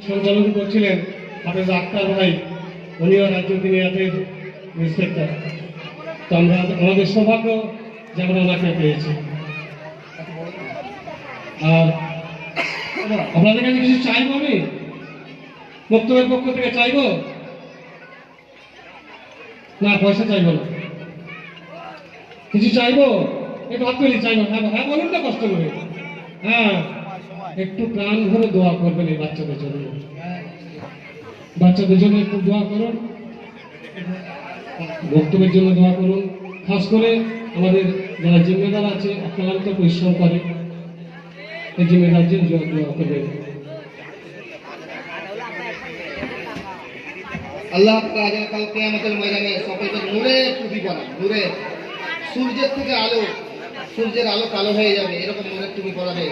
সঞ্চালন করছিলেন হাফেজ আক্তার ভাই, উনিও রাজ্য দিনিয়াতের ইন্সপেক্টর। তো আমরা আমাদের সৌভাগ্য যে আমরা ওনাকে পেয়েছি। আর আপনাদের কাছে কিছু চাইবো, আমি বক্তব্যের পক্ষ থেকে চাইবো না, পয়সা চাইবো না, কিছু চাইবো, একটু হাত তুলি চাইবো। হ্যাঁ হ্যাঁ বলুন না কষ্ট করে। হ্যাঁ, একটু প্রাণ ভরে দোয়া করবেন এই বাচ্চাদের জন্য, বাচ্চাদের জন্য একটু দোয়া করুন, বক্তব্যের জন্য দোয়া করুন। খাস করে আমাদের যারা জিম্মেদার আছে অক্লান্ত পরিশ্রম করে, এই জিম্মেদারদের জন্য দোয়া করবেন। আল্লাহ তাআলা কাল কিয়ামতের ময়দানে সকলকে নূরের টুপি পরা, নূরের, সূর্যের থেকে আলো, সূর্যের আলো কালো হয়ে যাবে এরকম নূরের টুপি পরাবে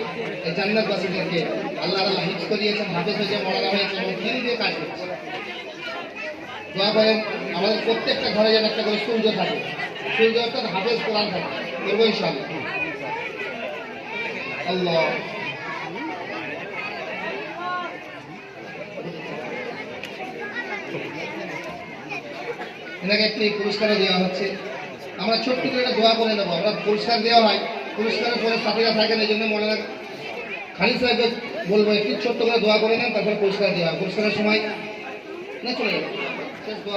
এই জান্নাতবাসীদেরকে। আল্লাহ তাআলা হিফজ করিয়েছেন, হাফেজ হয়ে মরানো হয়েছে এবং দিন দিয়ে কাজ করছে। দোয়া করেন আমাদের প্রত্যেকটা ঘরে যেন একটা করে সূর্য থাকে, সূর্য অর্থাৎ হাফেজ কোরআন থাকে, করবো ইনশাআল্লাহ। আল্লাহ এনাকে একটি পুরস্কারও দেওয়া হচ্ছে। আমরা ছোট্ট করে একটা দোয়া করে নেবো। আমরা পুরস্কার দেওয়া হয়, পুরস্কারের পরে সাথীরা থাকেন, এই জন্য মনে রাখ খালিদ সাহেবকে বলবো একটু ছোট্ট করে দোয়া করে নেন, তারপরে পুরস্কার দেওয়া হয়। পুরস্কারের সময় না চলে যাবে শেষ দোয়া।